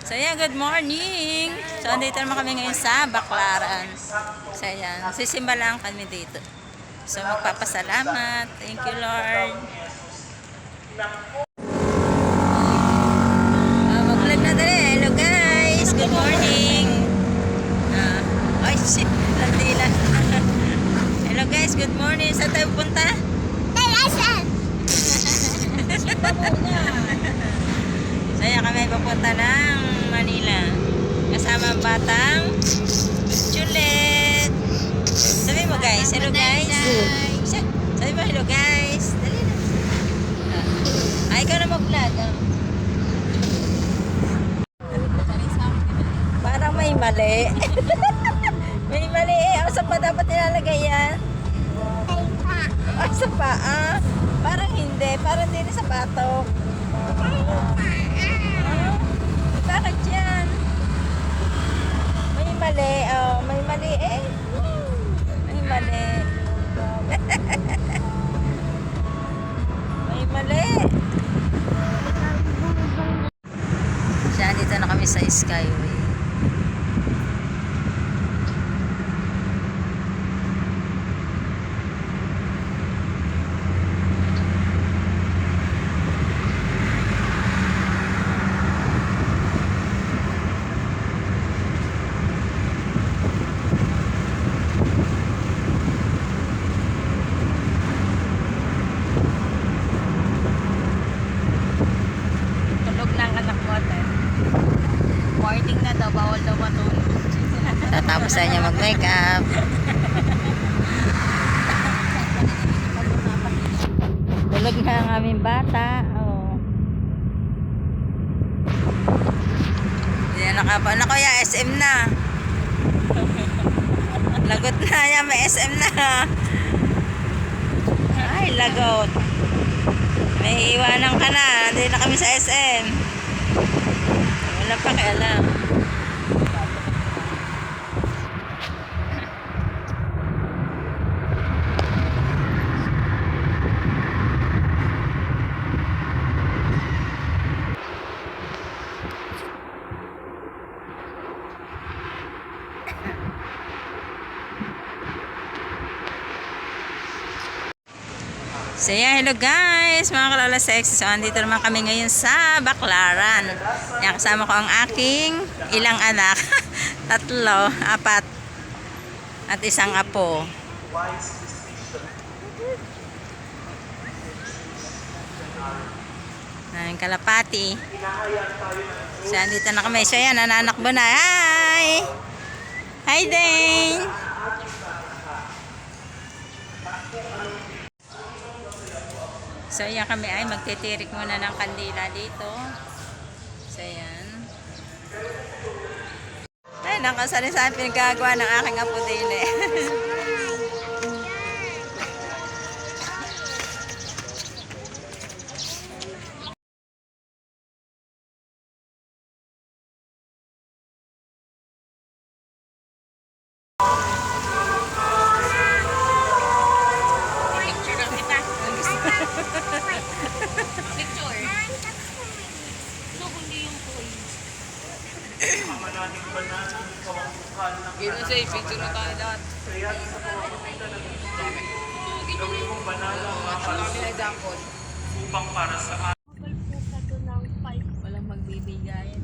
So yan, good morning. So andito naman kami ngayon sa Baclaran. So yan, sisimba lang kami dito. So magpapasalamat. Thank you, Lord. Mag-vlog na dali. Hello guys, good morning. Ay shit, landila. Hello guys, good morning. Saan tayo punta? Talasan! So yan, kami papunta ng Manila. Kasama ang batang Juliet. Sabi mo guys, hello guys. Sabi mo hello guys. Dali na. Ay, ikaw na mag-vlog. Parang may mali. May mali eh. Saan pa dapat nilalagay yan? Sa paa. Parang hindi. Parang hindi sa batok. Bakit yan? May mali. Oh, may mali eh. May mali. May mali. Siya, dito na kami sa Skyway. Morning na daw, bawal daw matulog. Tatapos na niya mag-makeup. Tulog na ang aming bata. Oh. Yan, ano kaya, SM na. Lagot na yan, may SM na. Ay, lagot. May iwanan ka na. Hindi na kami sa SM. Wala pa kailan. So yeah, hello guys, mga kalala sexy. So andito naman kami ngayon sa Baclaran. Yan, kasama ko ang aking ilang anak. 3, 4 at isang apo. Ang kalapati. So andito na kami. So yan, nananakbo na. Hi! Hi Dane! So, yan kami ay magtitirik muna ng kandila dito. So, yan. Ay, nakasalisahan pinagagawa ng aking apo din eh. Gino siya, picture na tayo lahat. Upang para sa Walang magbibigay.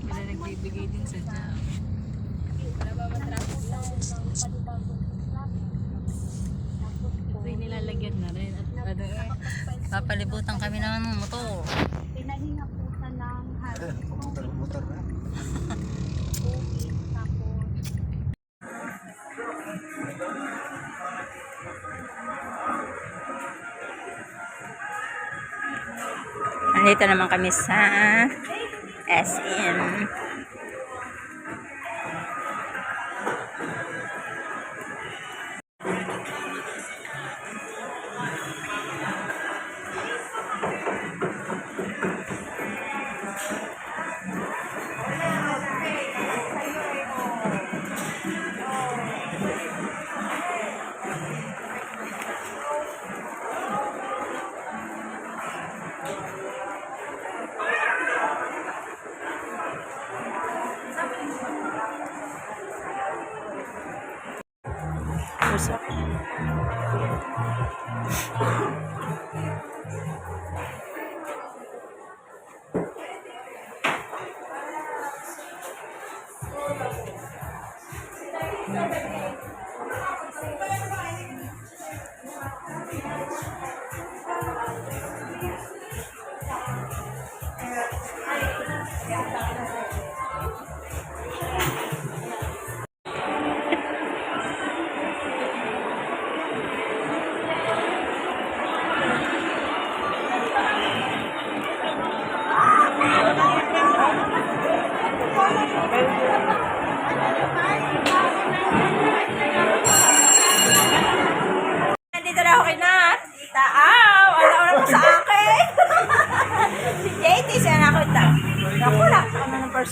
Wala nagbibigay din sa dyan. Ito yung nilalagyan na rin. At papalibutan kami ng motor. Pinahinga po sa ng motor na. Nandito naman kami sa SM.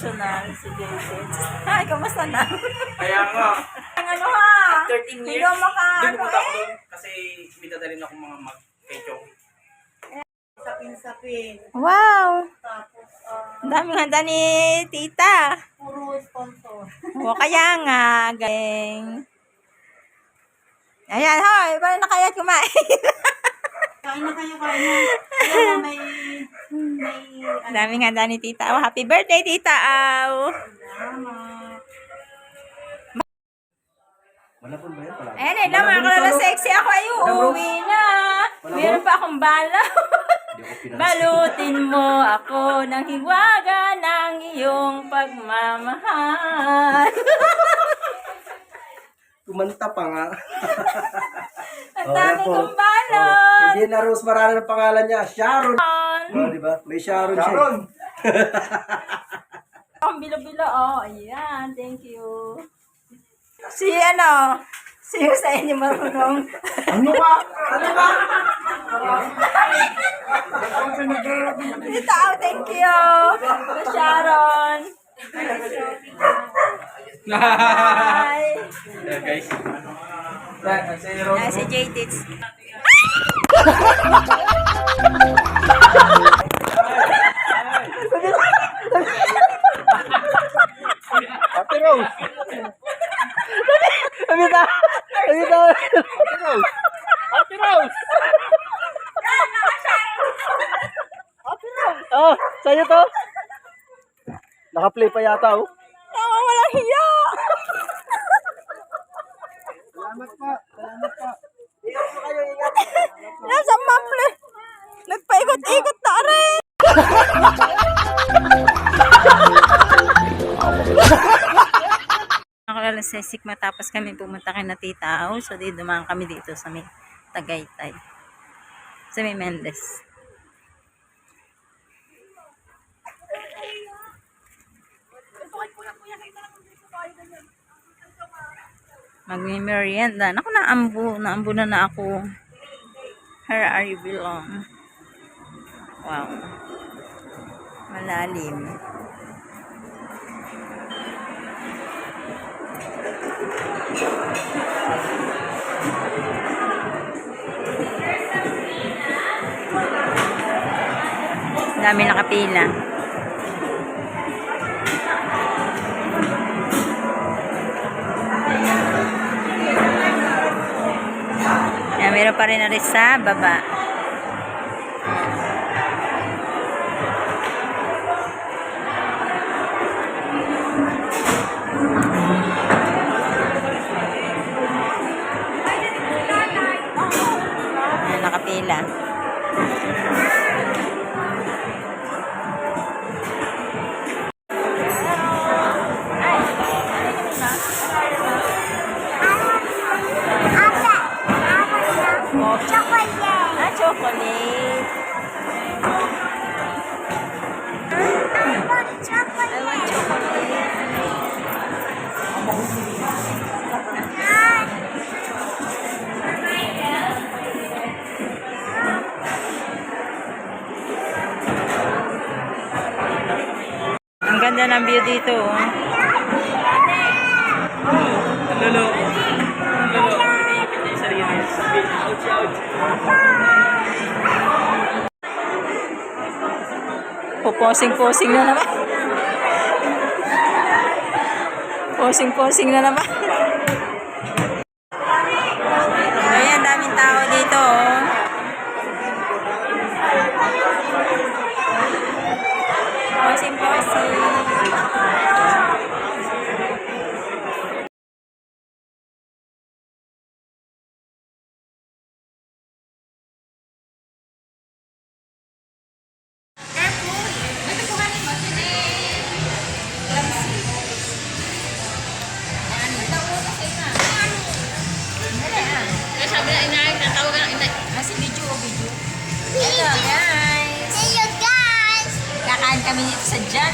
personal si Jason. Hi, kamusta na? Kaya nga, Ang ano ha? 13 years, Hindi ako maka... hindi pumunta ako doon kasi may dadalhin ako mga mag-kechong. Sapin-sapin. Wow! Tapos, Ang daming handa ni tita. puro sponsor. O kaya nga, gang. Ayan, hoy, paano na kaya kumain? Kain na kayo, kain na. Ayan na, may... Ang daming handa ni tita. Oh, happy birthday, tita. Aw. Salamat. Malapon ba yan? Pala. Ayan, hello mga kalala sexy. Ako ay uuwi na. Meron pa akong bala. Hindi ako pinansin. Balutin mo ako ng hiwaga ng iyong pagmamahal. Kumanta pa nga. Ang Oh, dami yan po. kong balot. Hindi na Rose Marana ng pangalan niya. Sharon. Oh, di ba? May Sharon siya. Sharon. Ang bilo-bilo. Oh, ayan. Thank you. Si ano? Si Hussein yung marunong. Ano ba? Ano ba? Dito, oh, thank you. Si Sharon. Hi. Yeah, guys. Yan, si JTits. Ate Rose. Amita. Amita. Ate Rose. Ate Rose. Ate Rose. Oh, sa'yo to. Naka-play pa yata, oh. Tama, walang hiya. Salamat pa. Salamat pa. Ingat po kayo, ingat. Nasa maple. Nagpaikot-ikot na rin. Nakalala sa Sik matapos kami pumunta kay na Tita Au. So, di dumaan kami dito sa may Tagaytay. Sa may Mendes. Magmi-merienda. Naku, naambo na ako. Where are you belong? Wow. Malalim. Dami nakapila. Yan, meron pa rin na rin sa baba. Yan, nakapila. Chocolate. Ah, chocolate. I want chocolate. Ang ganda ng view dito. Oh. Lolo. Lolo. Ipit niya yung sarili. Ouch, ouch. Posing-posing na naman. Posing-posing na naman. Ayan, daming tao dito. Oh. Posing-posing. Kaya sabi na inay, natawagan ng inay. Kasi video. Hello guys. See you guys. Kakain kami dito sa Jam.